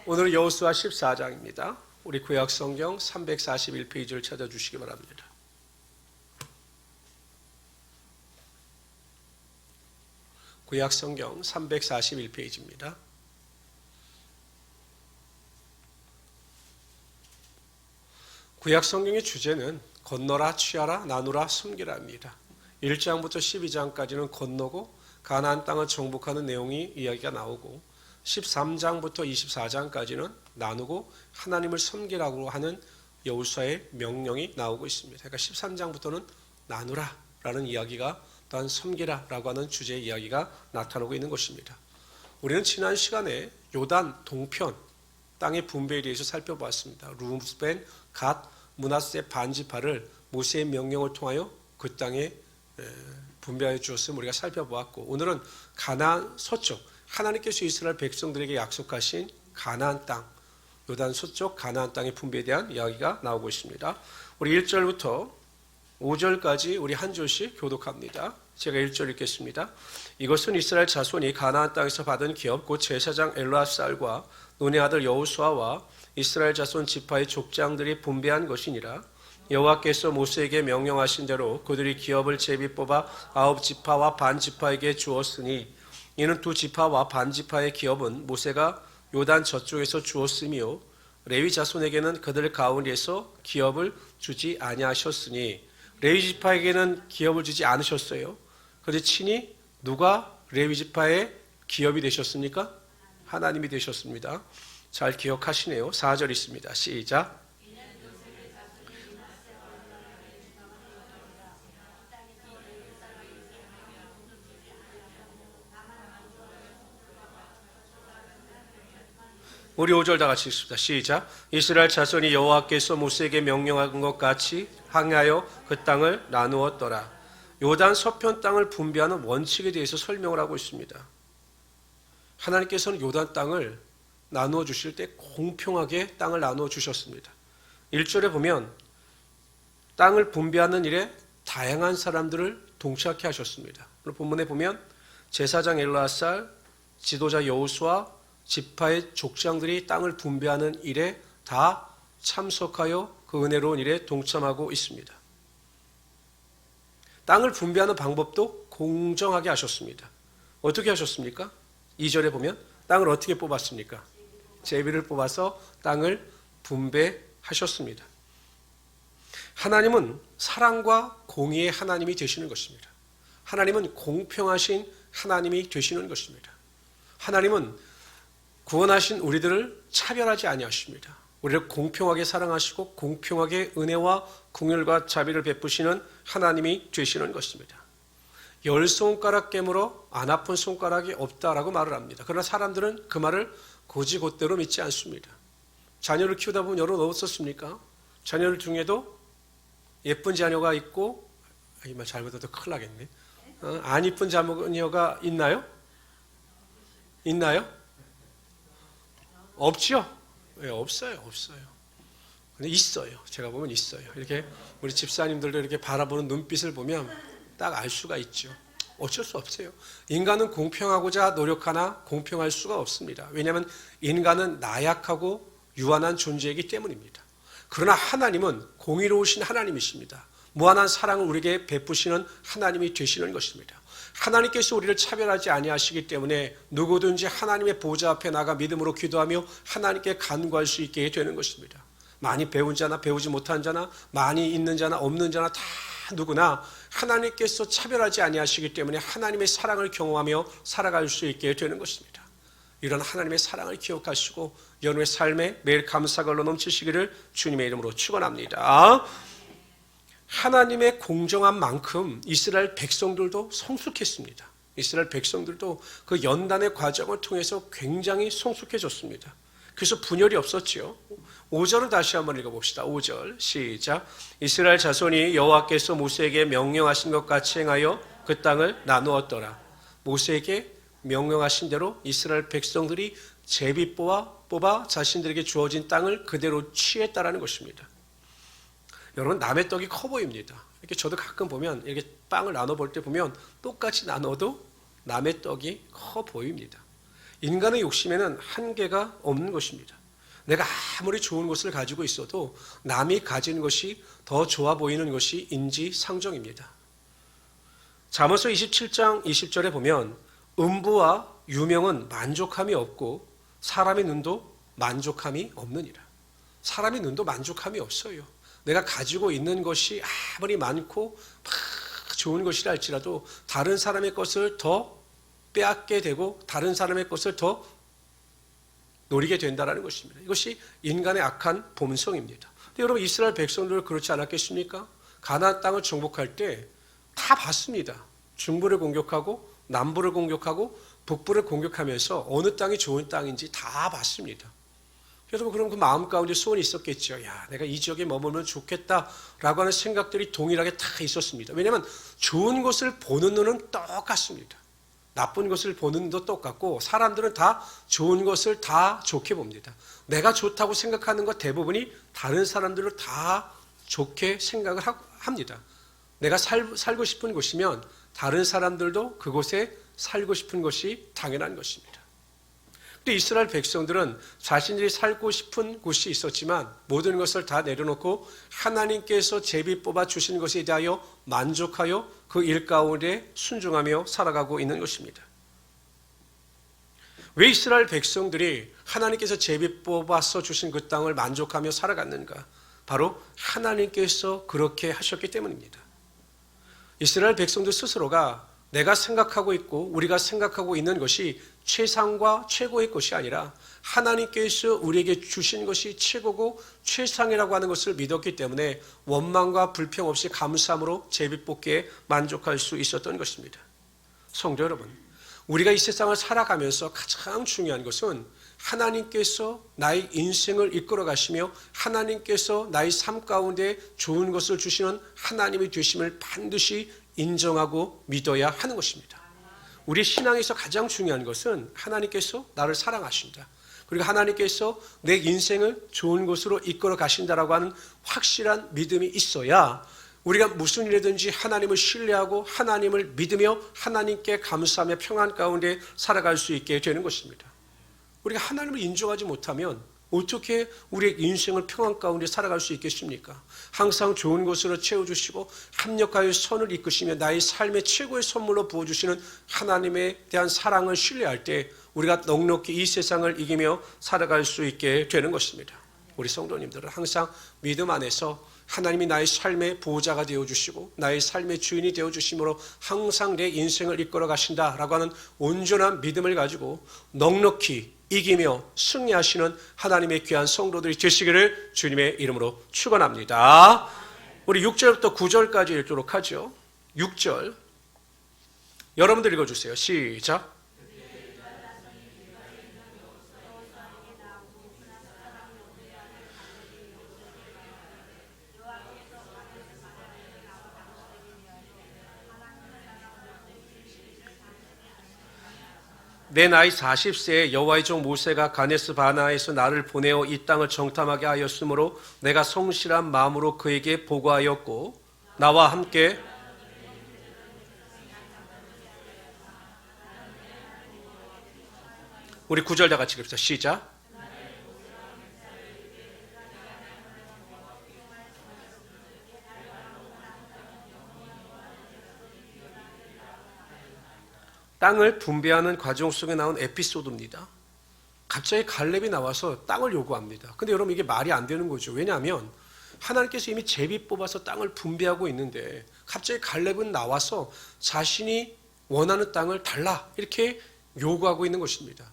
오늘 여호수아 14장입니다. 우리 구약성경 341페이지를 찾아주시기 바랍니다. 구약성경 341페이지입니다. 구약성경의 주제는 건너라, 취하라, 나누라, 숨기라입니다. 1장부터 12장까지는 건너고 가나안 땅을 정복하는 내용이 이야기가 나오고 13장부터 24장까지는 나누고 하나님을 섬기라고 하는 여호수아의 명령이 나오고 있습니다. 그러니까 13장부터는 나누라라는 이야기가 또한 섬기라라고 하는 주제의 이야기가 나타나고 있는 것입니다. 우리는 지난 시간에 요단 동편 땅의 분배에 대해서 살펴보았습니다. 루벤, 갓, 므낫세 반지파를 모세의 명령을 통하여 그 땅에 분배하여 주었음을 우리가 살펴보았고, 오늘은 가나안 서쪽 하나님께서 이스라엘 백성들에게 약속하신 가나안 땅, 요단 서쪽 가나안 땅의 분배에 대한 이야기가 나오고 있습니다. 우리 1절부터 5절까지 우리 한 절씩 교독합니다. 제가 1절 읽겠습니다. 이것은 이스라엘 자손이 가나안 땅에서 받은 기업 곧 제사장 엘르아살과 눈의 아들 여호수아와 이스라엘 자손 지파의 족장들이 분배한 것이니라. 여호와께서 모세에게 명령하신 대로 그들이 기업을 제비 뽑아 9지파와 반지파에게 주었으니 이는 2지파와 반지파의 기업은 모세가 요단 저쪽에서 주었으며 레위 자손에게는 그들 가운데서 기업을 주지 아니하셨으니 레위 지파에게는 기업을 주지 않으셨어요. 그런데 친히 누가 레위 지파의 기업이 되셨습니까? 하나님이 되셨습니다. 잘 기억하시네요. 4절 있습니다. 시작. 우리 5절 다 같이 읽습니다. 시작. 이스라엘 자손이 여호와께서 모세에게 명령한 것 같이 항하여 그 땅을 나누었더라. 요단 서편 땅을 분배하는 원칙에 대해서 설명을 하고 있습니다. 하나님께서는 요단 땅을 나누어 주실 때 공평하게 땅을 나누어 주셨습니다. 1절에 보면 땅을 분배하는 일에 다양한 사람들을 동참케 하셨습니다. 본문에 보면 제사장 엘르아살, 지도자 여호수아, 지파의 족장들이 땅을 분배하는 일에 다 참석하여 그 은혜로운 일에 동참하고 있습니다. 땅을 분배하는 방법도 공정하게 하셨습니다. 어떻게 하셨습니까? 2절에 보면 땅을 어떻게 뽑았습니까? 제비를 뽑아서 땅을 분배하셨습니다. 하나님은 사랑과 공의의 하나님이 되시는 것입니다. 하나님은 공평하신 하나님이 되시는 것입니다. 하나님은 구원하신 우리들을 차별하지 아니하십니다. 우리를 공평하게 사랑하시고 공평하게 은혜와 긍휼과 자비를 베푸시는 하나님이 되시는 것입니다. 10손가락 깨물어 안 아픈 손가락이 없다라고 말을 합니다. 그러나 사람들은 그 말을 곧이곧대로 믿지 않습니다. 자녀를 키우다 보면 여러분 어떻습니까? 자녀들 중에도 예쁜 자녀가 있고, 이 말 잘못해도 큰일 나겠네. 안 예쁜 자녀가 있나요? 있나요? 없죠? 네, 없어요. 근데 있어요. 제가 보면 있어요. 이렇게 우리 집사님들도 이렇게 바라보는 눈빛을 보면 딱 알 수가 있죠. 어쩔 수 없어요. 인간은 공평하고자 노력하나 공평할 수가 없습니다. 왜냐하면 인간은 나약하고 유한한 존재이기 때문입니다. 그러나 하나님은 공의로우신 하나님이십니다. 무한한 사랑을 우리에게 베푸시는 하나님이 되시는 것입니다. 하나님께서 우리를 차별하지 아니하시기 때문에 누구든지 하나님의 보좌 앞에 나가 믿음으로 기도하며 하나님께 간구할 수 있게 되는 것입니다. 많이 배운 자나 배우지 못한 자나 많이 있는 자나 없는 자나 다 누구나 하나님께서 차별하지 아니하시기 때문에 하나님의 사랑을 경험하며 살아갈 수 있게 되는 것입니다. 이런 하나님의 사랑을 기억하시고 여러분의 삶에 매일 감사가 흘러 넘치시기를 주님의 이름으로 축원합니다. 하나님의 공정한 만큼 이스라엘 백성들도 성숙했습니다. 이스라엘 백성들도 그 연단의 과정을 통해서 굉장히 성숙해졌습니다. 그래서 분열이 없었지요. 5절을 다시 한번 읽어봅시다. 5절 시작. 이스라엘 자손이 여호와께서 모세에게 명령하신 것 같이 행하여 그 땅을 나누었더라. 모세에게 명령하신 대로 이스라엘 백성들이 제비 뽑아 자신들에게 주어진 땅을 그대로 취했다라는 것입니다. 여러분, 남의 떡이 커 보입니다. 이렇게 저도 가끔 보면 이렇게 빵을 나눠 볼 때 보면 똑같이 나눠도 남의 떡이 커 보입니다. 인간의 욕심에는 한계가 없는 것입니다. 내가 아무리 좋은 것을 가지고 있어도 남이 가진 것이 더 좋아 보이는 것이 인지상정입니다. 잠언서 27장 20절에 보면 음부와 유명은 만족함이 없고 사람의 눈도 만족함이 없느니라. 사람의 눈도 만족함이 없어요. 내가 가지고 있는 것이 아무리 많고 막 좋은 것이라 할지라도 다른 사람의 것을 더 빼앗게 되고 다른 사람의 것을 더 노리게 된다는 것입니다. 이것이 인간의 악한 본성입니다. 근데 여러분 이스라엘 백성들은 그렇지 않았겠습니까? 가나안 땅을 정복할 때 다 봤습니다. 중부를 공격하고 남부를 공격하고 북부를 공격하면서 어느 땅이 좋은 땅인지 다 봤습니다. 여러분 그럼 그 마음 가운데 소원이 있었겠죠. 야, 내가 이 지역에 머물면 좋겠다라고 하는 생각들이 동일하게 다 있었습니다. 왜냐하면 좋은 것을 보는 눈은 똑같습니다. 나쁜 것을 보는 눈도 똑같고 사람들은 다 좋은 것을 다 좋게 봅니다. 내가 좋다고 생각하는 것 대부분이 다른 사람들로 다 좋게 생각을 합니다. 내가 살고 싶은 곳이면 다른 사람들도 그곳에 살고 싶은 것이 당연한 것입니다. 근데 이스라엘 백성들은 자신들이 살고 싶은 곳이 있었지만 모든 것을 다 내려놓고 하나님께서 제비 뽑아 주신 것에 대하여 만족하여 그 일 가운데 순종하며 살아가고 있는 것입니다. 왜 이스라엘 백성들이 하나님께서 제비 뽑아서 주신 그 땅을 만족하며 살아갔는가? 바로 하나님께서 그렇게 하셨기 때문입니다. 이스라엘 백성들 스스로가 내가 생각하고 있고 우리가 생각하고 있는 것이 최상과 최고의 것이 아니라 하나님께서 우리에게 주신 것이 최고고 최상이라고 하는 것을 믿었기 때문에 원망과 불평 없이 감사함으로 제비뽑기에 만족할 수 있었던 것입니다. 성도 여러분, 우리가 이 세상을 살아가면서 가장 중요한 것은 하나님께서 나의 인생을 이끌어 가시며 하나님께서 나의 삶 가운데 좋은 것을 주시는 하나님이 되심을 반드시 인정하고 믿어야 하는 것입니다. 우리 신앙에서 가장 중요한 것은 하나님께서 나를 사랑하신다. 그리고 하나님께서 내 인생을 좋은 곳으로 이끌어 가신다라고 하는 확실한 믿음이 있어야 우리가 무슨 일이든지 하나님을 신뢰하고 하나님을 믿으며 하나님께 감사하며 평안 가운데 살아갈 수 있게 되는 것입니다. 우리가 하나님을 인정하지 못하면 어떻게 우리의 인생을 평안 가운데 살아갈 수 있겠습니까? 항상 좋은 것으로 채워주시고 합력하여 선을 이끄시며 나의 삶의 최고의 선물로 부어주시는 하나님에 대한 사랑을 신뢰할 때 우리가 넉넉히 이 세상을 이기며 살아갈 수 있게 되는 것입니다. 우리 성도님들은 항상 믿음 안에서 하나님이 나의 삶의 보호자가 되어주시고 나의 삶의 주인이 되어주심으로 항상 내 인생을 이끌어 가신다라고 하는 온전한 믿음을 가지고 넉넉히 이기며 승리하시는 하나님의 귀한 성도들이 되시기를 주님의 이름으로 축원합니다. 우리 6절부터 9절까지 읽도록 하죠. 6절 여러분들 읽어주세요. 시작. 내 나이 40세에 여호와의 종 모세가 가데스 바네아에서 나를 보내어 이 땅을 정탐하게 하였으므로 내가 성실한 마음으로 그에게 보고하였고 나와 함께 우리 9절 다 같이 읽읍시다. 시작. 땅을 분배하는 과정 속에 나온 에피소드입니다. 갑자기 갈렙이 나와서 땅을 요구합니다. 근데 여러분 이게 말이 안 되는 거죠. 왜냐하면 하나님께서 이미 제비 뽑아서 땅을 분배하고 있는데 갑자기 갈렙은 나와서 자신이 원하는 땅을 달라 이렇게 요구하고 있는 것입니다.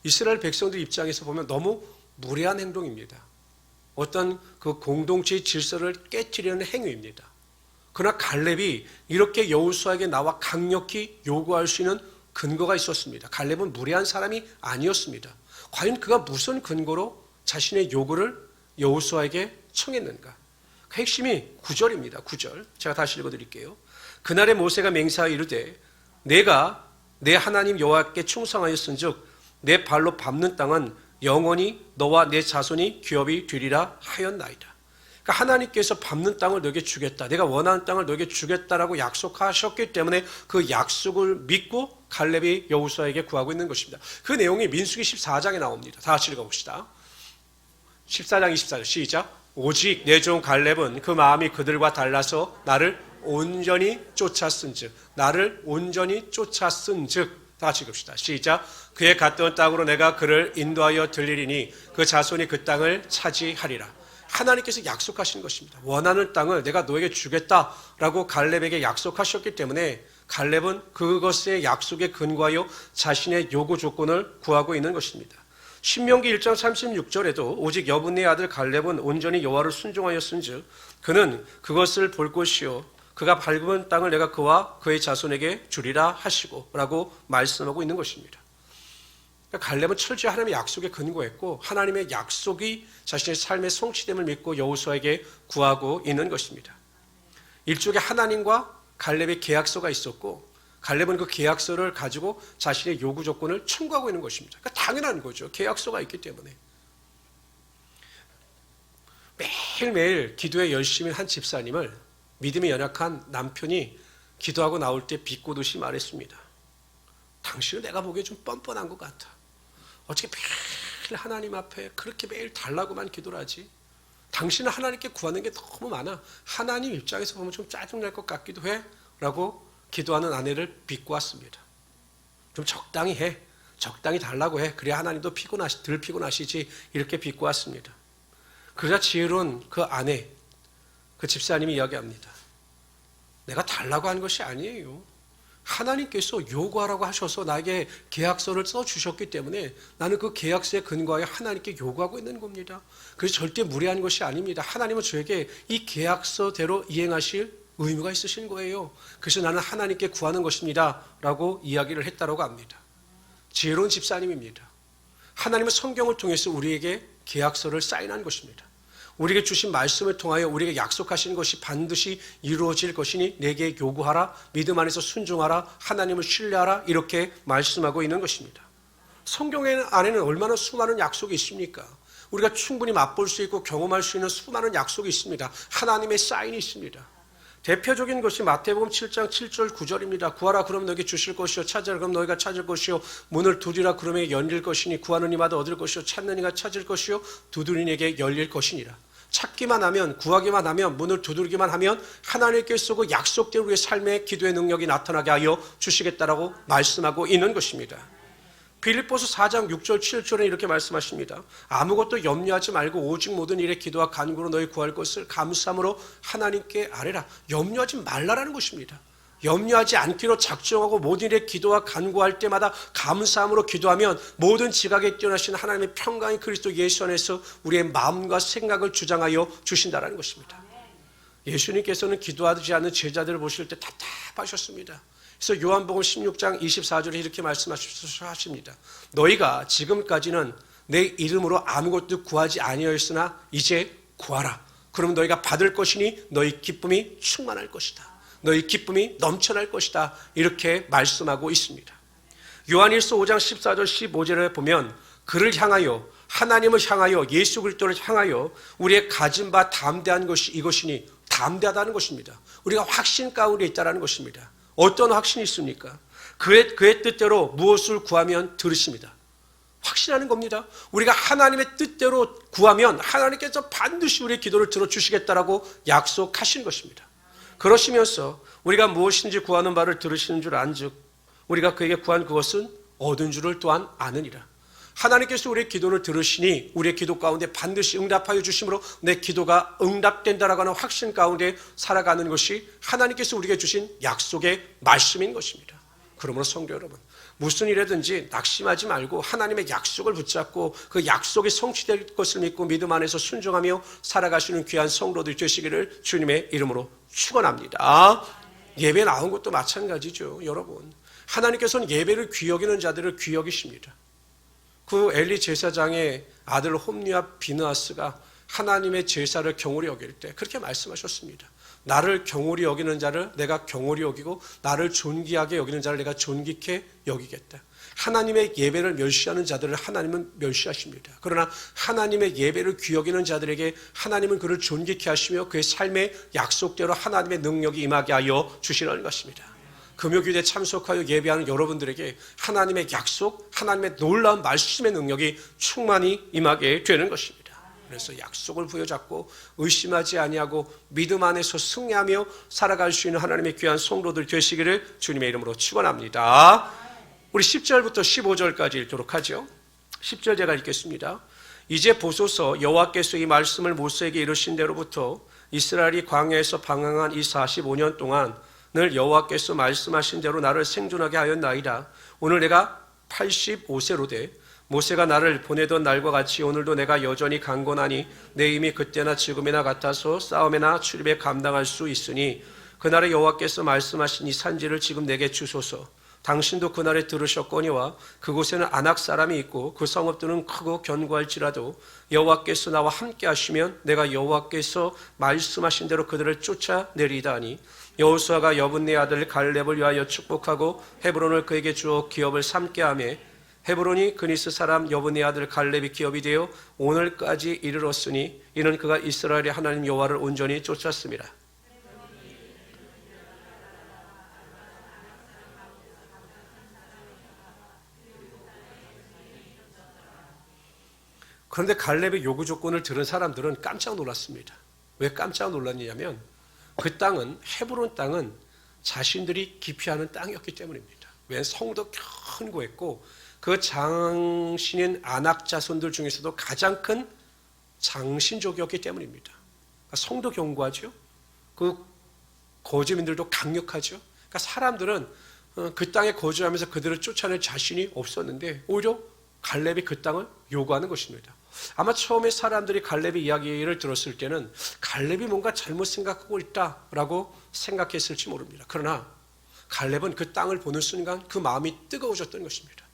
이스라엘 백성들 입장에서 보면 너무 무례한 행동입니다. 어떤 그 공동체의 질서를 깨뜨리는 행위입니다. 그러나 갈렙이 이렇게 여호수아에게 나와 강력히 요구할 수 있는 근거가 있었습니다. 갈렙은 무례한 사람이 아니었습니다. 과연 그가 무슨 근거로 자신의 요구를 여호수아에게 청했는가? 그 핵심이 9절입니다. 9절 제가 다시 읽어드릴게요. 그날에 모세가 맹세하여 이르되 내가 내 하나님 여호와께 충성하였은즉 내 발로 밟는 땅은 영원히 너와 내 자손이 기업이 되리라 하였나이다. 그러니까 하나님께서 밟는 땅을 너에게 주겠다. 내가 원하는 땅을 너에게 주겠다라고 약속하셨기 때문에 그 약속을 믿고 갈렙이 여호수아에게 구하고 있는 것입니다. 그 내용이 민수기 14장에 나옵니다. 다 같이 읽어봅시다. 14장 24절 시작. 오직 내 종 갈렙은 그 마음이 그들과 달라서 나를 온전히 쫓았은즉, 나를 온전히 쫓았은즉. 다 같이 읽읍시다. 시작. 그의 갔던 땅으로 내가 그를 인도하여 들리리니 그 자손이 그 땅을 차지하리라. 하나님께서 약속하신 것입니다. 원하는 땅을 내가 너에게 주겠다라고 갈렙에게 약속하셨기 때문에 갈렙은 그것의 약속에 근거하여 자신의 요구 조건을 구하고 있는 것입니다. 신명기 1장 36절에도 오직 여분의 아들 갈렙은 온전히 여호와를 순종하였은즉 그는 그것을 볼 것이요 그가 밟은 땅을 내가 그와 그의 자손에게 주리라 하시고 라고 말씀하고 있는 것입니다. 그러니까 갈렙은 철저히 하나님의 약속에 근거했고 하나님의 약속이 자신의 삶의 성취됨을 믿고 여호수아에게 구하고 있는 것입니다. 일종의 하나님과 갈렙의 계약서가 있었고 갈렙은 그 계약서를 가지고 자신의 요구 조건을 청구하고 있는 것입니다. 그러니까 당연한 거죠. 계약서가 있기 때문에. 매일매일 기도에 열심히 한 집사님을 믿음이 연약한 남편이 기도하고 나올 때 비꼬듯이 말했습니다. 당신은 내가 보기에 좀 뻔뻔한 것 같아. 어떻게 매일 하나님 앞에 그렇게 매일 달라고만 기도를 하지? 당신은 하나님께 구하는 게 너무 많아. 하나님 입장에서 보면 좀 짜증날 것 같기도 해. 라고 기도하는 아내를 비꼬았습니다. 좀 적당히 해. 적당히 달라고 해. 그래야 하나님도 덜 피곤하시지. 이렇게 비꼬았습니다. 그러자 지혜로운 그 아내, 그 집사님이 이야기합니다. 내가 달라고 한 것이 아니에요. 하나님께서 요구하라고 하셔서 나에게 계약서를 써주셨기 때문에 나는 그 계약서에 근거하여 하나님께 요구하고 있는 겁니다. 그래서 절대 무례한 것이 아닙니다. 하나님은 저에게 이 계약서대로 이행하실 의무가 있으신 거예요. 그래서 나는 하나님께 구하는 것입니다. 라고 이야기를 했다고 합니다. 지혜로운 집사님입니다. 하나님은 성경을 통해서 우리에게 계약서를 사인한 것입니다. 우리에게 주신 말씀을 통하여 우리에게 약속하신 것이 반드시 이루어질 것이니 내게 요구하라, 믿음 안에서 순종하라, 하나님을 신뢰하라 이렇게 말씀하고 있는 것입니다. 성경 안에는 얼마나 수많은 약속이 있습니까? 우리가 충분히 맛볼 수 있고 경험할 수 있는 수많은 약속이 있습니다. 하나님의 사인이 있습니다. 대표적인 것이 마태복음 7장 7절 9절입니다. 구하라 그러면 너에게 주실 것이요 찾으라 그러면 너희가 찾을 것이요 문을 두드리라 그러면 열릴 것이니 구하는 이마다 얻을 것이요 찾는 이가 찾을 것이요 두드리는 이에게 열릴 것이니라. 찾기만 하면 구하기만 하면 문을 두드리기만 하면 하나님께서 그 약속대로 우리의 삶의 기도의 능력이 나타나게 하여 주시겠다라고 말씀하고 있는 것입니다. 빌립보서 4장 6절 7절에 이렇게 말씀하십니다. 아무것도 염려하지 말고 오직 모든 일에 기도와 간구로 너희 구할 것을 감사함으로 하나님께 아뢰라. 염려하지 말라라는 것입니다. 염려하지 않기로 작정하고 모든 일에 기도와 간구할 때마다 감사함으로 기도하면 모든 지각에 뛰어나신 하나님의 평강이 그리스도 예수 안에서 우리의 마음과 생각을 주장하여 주신다는 것입니다. 예수님께서는 기도하지 않는 제자들을 보실 때 답답하셨습니다. 그래서 요한복음 16장 24절에 이렇게 말씀하십니다. 너희가 지금까지는 내 이름으로 아무것도 구하지 아니하였으나 이제 구하라. 그러면 너희가 받을 것이니 너희 기쁨이 충만할 것이다. 너희 기쁨이 넘쳐날 것이다. 이렇게 말씀하고 있습니다. 요한일서 5장 14절 15절에 보면 그를 향하여 하나님을 향하여 예수 그리스도를 향하여 우리의 가진 바 담대한 것이 이것이니 담대하다는 것입니다. 우리가 확신 가운데 있다는 것입니다. 어떤 확신이 있습니까? 그의 뜻대로 무엇을 구하면 들으십니다. 확신하는 겁니다. 우리가 하나님의 뜻대로 구하면 하나님께서 반드시 우리의 기도를 들어주시겠다라고 약속하신 것입니다. 그러시면서 우리가 무엇인지 구하는 바를 들으시는 줄 안즉 우리가 그에게 구한 그것은 얻은 줄을 또한 아느니라. 하나님께서 우리의 기도를 들으시니 우리의 기도 가운데 반드시 응답하여 주심으로 내 기도가 응답된다라고 하는 확신 가운데 살아가는 것이 하나님께서 우리에게 주신 약속의 말씀인 것입니다. 그러므로 성도 여러분, 무슨 일이든지 낙심하지 말고 하나님의 약속을 붙잡고 그 약속이 성취될 것을 믿고 믿음 안에서 순종하며 살아가시는 귀한 성도들이 되시기를 주님의 이름으로 축원합니다. 예배 나온 것도 마찬가지죠. 여러분, 하나님께서는 예배를 귀히 여기는 자들을 귀히 여기십니다. 그 엘리 제사장의 아들 홈리와 비느하스가 하나님의 제사를 경홀히 여길 때 그렇게 말씀하셨습니다. 나를 경홀히 여기는 자를 내가 경홀히 여기고 나를 존귀하게 여기는 자를 내가 존귀케 여기겠다. 하나님의 예배를 멸시하는 자들을 하나님은 멸시하십니다. 그러나 하나님의 예배를 귀히 여기는 자들에게 하나님은 그를 존귀케 하시며 그의 삶의 약속대로 하나님의 능력이 임하게 하여 주시는 것입니다. 금요기도에 참석하여 예배하는 여러분들에게 하나님의 약속, 하나님의 놀라운 말씀의 능력이 충만히 임하게 되는 것입니다. 그래서 약속을 부여잡고 의심하지 아니하고 믿음 안에서 승리하며 살아갈 수 있는 하나님의 귀한 성도들 되시기를 주님의 이름으로 축원합니다. 우리 10절부터 15절까지 읽도록 하죠. 10절 제가 읽겠습니다. 이제 보소서, 여호와께서 이 말씀을 모세에게 이르신 대로부터 이스라엘이 광야에서 방황한 이 45년 동안을 여호와께서 말씀하신 대로 나를 생존하게 하였나이다. 오늘 내가 85세로 돼 모세가 나를 보내던 날과 같이 오늘도 내가 여전히 강건하니 내 힘이 그때나 지금이나 같아서 싸움이나 출입에 감당할 수 있으니 그날에 여호와께서 말씀하신 이 산지를 지금 내게 주소서. 당신도 그날에 들으셨거니와 그곳에는 아낙 사람이 있고 그 성읍들은 크고 견고할지라도 여호와께서 나와 함께 하시면 내가 여호와께서 말씀하신 대로 그들을 쫓아내리다 하니 여호수아가 여분네 아들 갈렙을 위하여 축복하고 헤브론을 그에게 주어 기업을 삼게 하며 헤브론이 그니스 사람 여분네 아들 갈렙이 기업이 되어 오늘까지 이르렀으니 이는 그가 이스라엘의 하나님 여호와를 온전히 쫓았습니다. 그런데 갈렙의 요구 조건을 들은 사람들은 깜짝 놀랐습니다. 왜 깜짝 놀랐냐면 그 땅은, 헤브론 땅은 자신들이 기피하는 땅이었기 때문입니다. 왜? 성도 견고했고 그 장신인 아낙 자손들 중에서도 가장 큰 장신족이었기 때문입니다. 그러니까 성도 견고하죠. 그 거주민들도 강력하죠. 그러니까 사람들은 그 땅에 거주하면서 그들을 쫓아낼 자신이 없었는데 오히려 갈렙이 그 땅을 요구하는 것입니다. 아마 처음에 사람들이 갈렙의 이야기를 들었을 때는 갈렙이 뭔가 잘못 생각하고 있다라고 생각했을지 모릅니다. 그러나 갈렙은 그 땅을 보는 순간 그 마음이 뜨거워졌던 것입니다.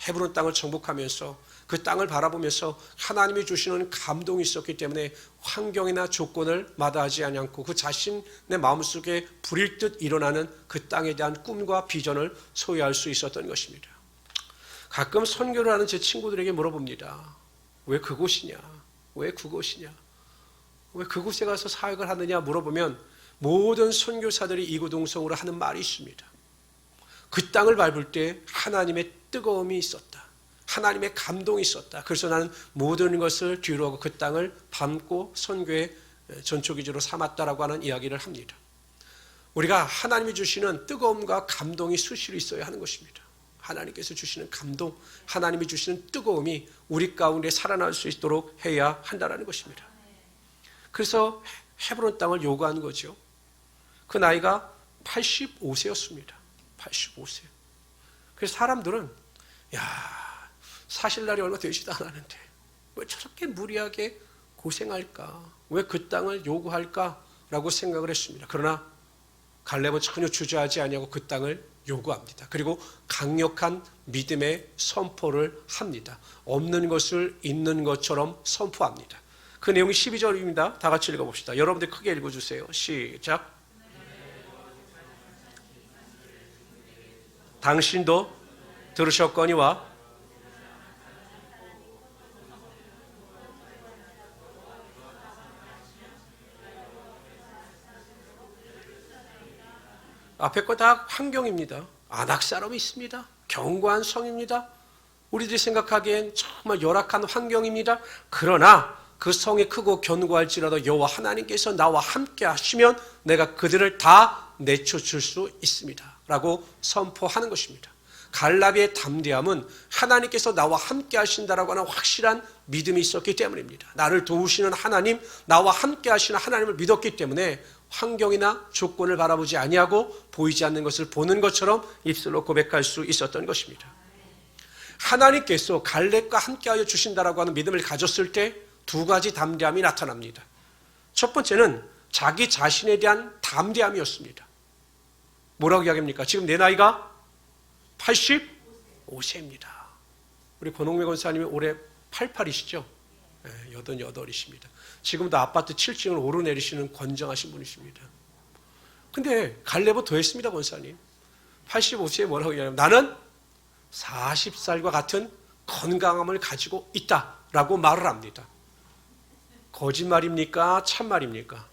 헤브론 땅을 정복하면서 그 땅을 바라보면서 하나님이 주시는 감동이 있었기 때문에 환경이나 조건을 마다하지 않고 그 자신의 마음속에 불일 듯 일어나는 그 땅에 대한 꿈과 비전을 소유할 수 있었던 것입니다. 가끔 선교를 하는 제 친구들에게 물어봅니다. 왜 그곳이냐? 왜 그곳이냐? 왜 그곳에 가서 사역을 하느냐 물어보면 모든 선교사들이 이구동성으로 하는 말이 있습니다. 그 땅을 밟을 때 하나님의 뜨거움이 있었다. 하나님의 감동이 있었다. 그래서 나는 모든 것을 뒤로 하고 그 땅을 밟고 선교의 전초기지로 삼았다라고 하는 이야기를 합니다. 우리가 하나님이 주시는 뜨거움과 감동이 수시로 있어야 하는 것입니다. 하나님께서 주시는 감동, 하나님이 주시는 뜨거움이 우리 가운데 살아날 수 있도록 해야 한다는 것입니다. 그래서 헤브론 땅을 요구한 거죠. 그 나이가 85세였습니다. 85세. 그래서 사람들은 사실 날이 얼마 되지도 않았는데 왜 저렇게 무리하게 고생할까? 왜 그 땅을 요구할까? 라고 생각을 했습니다. 그러나 갈렙은 전혀 주저하지 아니하고 그 땅을 요구합니다. 그리고 강력한 믿음의 선포를 합니다. 없는 것을 있는 것처럼 선포합니다. 그 내용이 12절입니다. 다 같이 읽어봅시다. 여러분들 크게 읽어주세요. 시작. 당신도 들으셨거니와 앞에 거 다 환경입니다. 아낙 사람이 있습니다. 견고한 성입니다. 우리들이 생각하기엔 정말 열악한 환경입니다. 그러나 그 성이 크고 견고할지라도 여호와 하나님께서 나와 함께 하시면 내가 그들을 다 내쫓을 수 있습니다. 라고 선포하는 것입니다. 갈렙의 담대함은 하나님께서 나와 함께 하신다라고 하는 확실한 믿음이 있었기 때문입니다. 나를 도우시는 하나님, 나와 함께 하시는 하나님을 믿었기 때문에 환경이나 조건을 바라보지 아니하고 보이지 않는 것을 보는 것처럼 입술로 고백할 수 있었던 것입니다. 하나님께서 갈렙과 함께하여 주신다라고 하는 믿음을 가졌을 때 두 가지 담대함이 나타납니다. 첫 번째는 자기 자신에 대한 담대함이었습니다. 뭐라고 이야기합니까? 지금 내 나이가 85세입니다. 우리 권홍매 권사님이 올해 88이시죠? 네, 88이십니다. 지금도 아파트 7층을 오르내리시는 건장하신 분이십니다. 근데 갈렙은 더 했습니다, 권사님. 85세에 뭐라고 얘기하냐면 나는 40살과 같은 건강함을 가지고 있다라고 말을 합니다. 거짓말입니까? 참말입니까?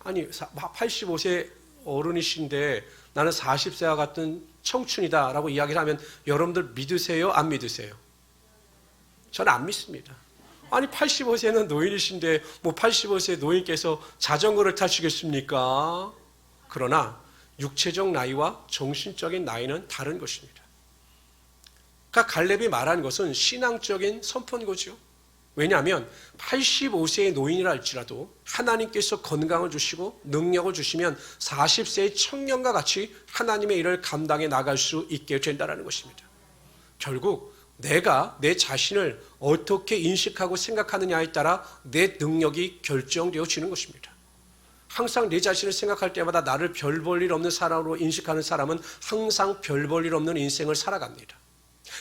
아니 85세 어른이신데 나는 40세와 같은 청춘이다라고 이야기를 하면 여러분들 믿으세요? 안 믿으세요? 저는 안 믿습니다. 아니 85세는 노인이신데 뭐 85세 노인께서 자전거를 타시겠습니까? 그러나 육체적 나이와 정신적인 나이는 다른 것입니다. 그러니까 갈렙이 말한 것은 신앙적인 선포인 거죠. 왜냐하면 85세의 노인이라 할지라도 하나님께서 건강을 주시고 능력을 주시면 40세의 청년과 같이 하나님의 일을 감당해 나갈 수 있게 된다는 것입니다. 결국 내가 내 자신을 어떻게 인식하고 생각하느냐에 따라 내 능력이 결정되어지는 것입니다. 항상 내 자신을 생각할 때마다 나를 별 볼 일 없는 사람으로 인식하는 사람은 항상 별 볼 일 없는 인생을 살아갑니다.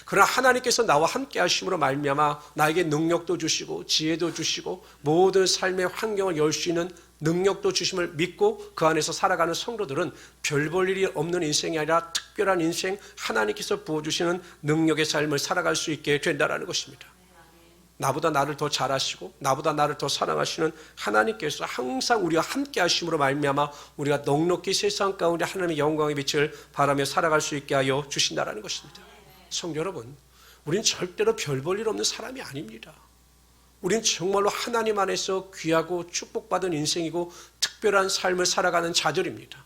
그러나 하나님께서 나와 함께 하심으로 말미암아 나에게 능력도 주시고 지혜도 주시고 모든 삶의 환경을 열 수 있는 능력도 주심을 믿고 그 안에서 살아가는 성도들은 별 볼 일이 없는 인생이 아니라 특별한 인생, 하나님께서 부어주시는 능력의 삶을 살아갈 수 있게 된다는 것입니다. 나보다 나를 더 잘하시고 나보다 나를 더 사랑하시는 하나님께서 항상 우리와 함께 하심으로 말미암아 우리가 넉넉히 세상 가운데 하나님의 영광의 빛을 바라며 살아갈 수 있게 하여 주신다는 것입니다. 성도 여러분, 우린 절대로 별 볼 일 없는 사람이 아닙니다. 우린 정말로 하나님 안에서 귀하고 축복받은 인생이고 특별한 삶을 살아가는 자들입니다.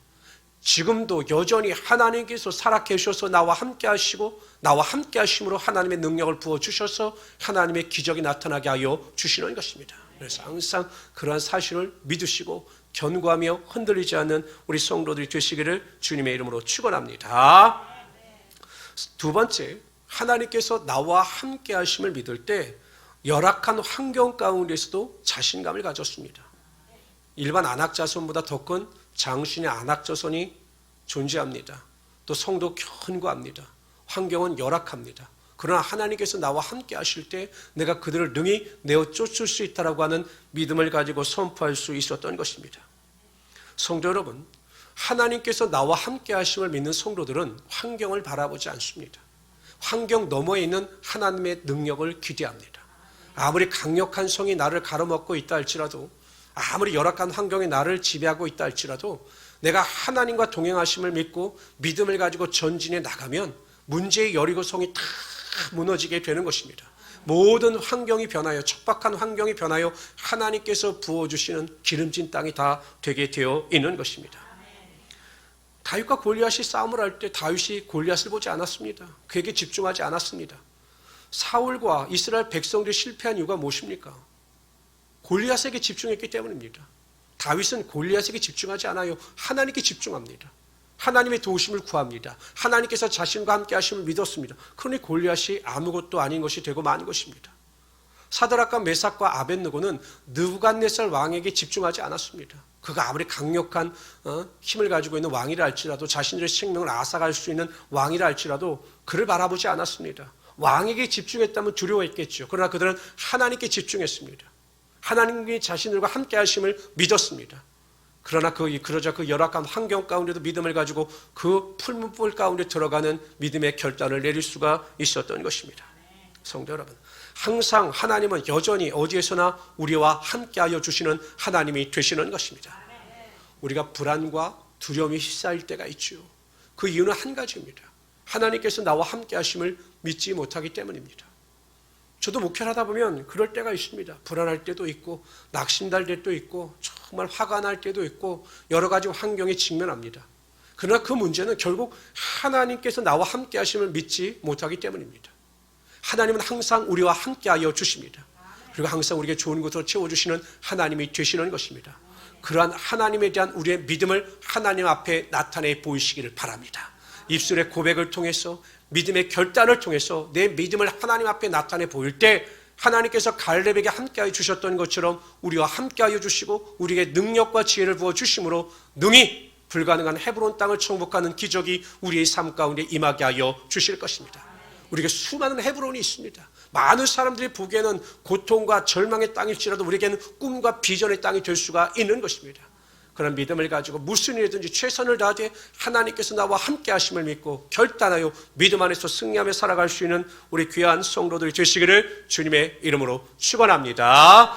지금도 여전히 하나님께서 살아 계셔서 나와 함께 하시고 나와 함께 하심으로 하나님의 능력을 부어주셔서 하나님의 기적이 나타나게 하여 주시는 것입니다. 그래서 항상 그러한 사실을 믿으시고 견고하며 흔들리지 않는 우리 성도들이 되시기를 주님의 이름으로 축원합니다. 두 번째, 하나님께서 나와 함께 하심을 믿을 때 열악한 환경 가운데서도 자신감을 가졌습니다. 일반 안악자손보다 더 큰 장신의 안악자손이 존재합니다. 또 성도 견고합니다. 환경은 열악합니다. 그러나 하나님께서 나와 함께 하실 때 내가 그들을 능히 내어 쫓을 수 있다라고 하는 믿음을 가지고 선포할 수 있었던 것입니다. 성도 여러분, 하나님께서 나와 함께 하심을 믿는 성도들은 환경을 바라보지 않습니다. 환경 너머에 있는 하나님의 능력을 기대합니다. 아무리 강력한 성이 나를 가로막고 있다 할지라도, 아무리 열악한 환경이 나를 지배하고 있다 할지라도 내가 하나님과 동행하심을 믿고 믿음을 가지고 전진해 나가면 문제의 여리고성이 다 무너지게 되는 것입니다. 모든 환경이 변하여, 척박한 환경이 변하여 하나님께서 부어주시는 기름진 땅이 다 되게 되어 있는 것입니다. 다윗과 골리앗이 싸움을 할 때 다윗이 골리앗을 보지 않았습니다. 그에게 집중하지 않았습니다. 사울과 이스라엘 백성들이 실패한 이유가 무엇입니까? 골리앗에게 집중했기 때문입니다. 다윗은 골리앗에게 집중하지 않아요. 하나님께 집중합니다. 하나님의 도우심을 구합니다. 하나님께서 자신과 함께 하심을 믿었습니다. 그러니 골리앗이 아무것도 아닌 것이 되고 만 것입니다. 사드락과 메삭과 아벳느고는 느부갓네살 왕에게 집중하지 않았습니다. 그가 아무리 강력한 힘을 가지고 있는 왕이라 할지라도, 자신들의 생명을 앗아갈 수 있는 왕이라 할지라도 그를 바라보지 않았습니다. 왕에게 집중했다면 두려워했겠죠. 그러나 그들은 하나님께 집중했습니다. 하나님이 자신들과 함께 하심을 믿었습니다. 그러나 그러자 그 열악한 환경 가운데도 믿음을 가지고 그 풀문불 가운데 들어가는 믿음의 결단을 내릴 수가 있었던 것입니다. 성도 여러분, 항상 하나님은 여전히 어디에서나 우리와 함께하여 주시는 하나님이 되시는 것입니다. 우리가 불안과 두려움이 휩싸일 때가 있죠. 그 이유는 한 가지입니다. 하나님께서 나와 함께 하심을 믿지 못하기 때문입니다. 저도 목회를 하다 보면 그럴 때가 있습니다. 불안할 때도 있고 낙심될 때도 있고 정말 화가 날 때도 있고 여러 가지 환경에 직면합니다. 그러나 그 문제는 결국 하나님께서 나와 함께 하심을 믿지 못하기 때문입니다. 하나님은 항상 우리와 함께하여 주십니다. 그리고 항상 우리에게 좋은 것으로 채워주시는 하나님이 되시는 것입니다. 그러한 하나님에 대한 우리의 믿음을 하나님 앞에 나타내 보이시기를 바랍니다. 입술의 고백을 통해서, 믿음의 결단을 통해서 내 믿음을 하나님 앞에 나타내 보일 때 하나님께서 갈렙에게 함께하여 주셨던 것처럼 우리와 함께하여 주시고 우리에게 능력과 지혜를 부어주심으로 능히 불가능한 헤브론 땅을 정복하는 기적이 우리의 삶 가운데 임하게 하여 주실 것입니다. 우리에게 수많은 헤브론이 있습니다. 많은 사람들이 보기에는 고통과 절망의 땅일지라도 우리에게는 꿈과 비전의 땅이 될 수가 있는 것입니다. 그런 믿음을 가지고 무슨 일이든지 최선을 다하되 하나님께서 나와 함께 하심을 믿고 결단하여 믿음 안에서 승리하며 살아갈 수 있는 우리 귀한 성도들이 되시기를 주님의 이름으로 축원합니다.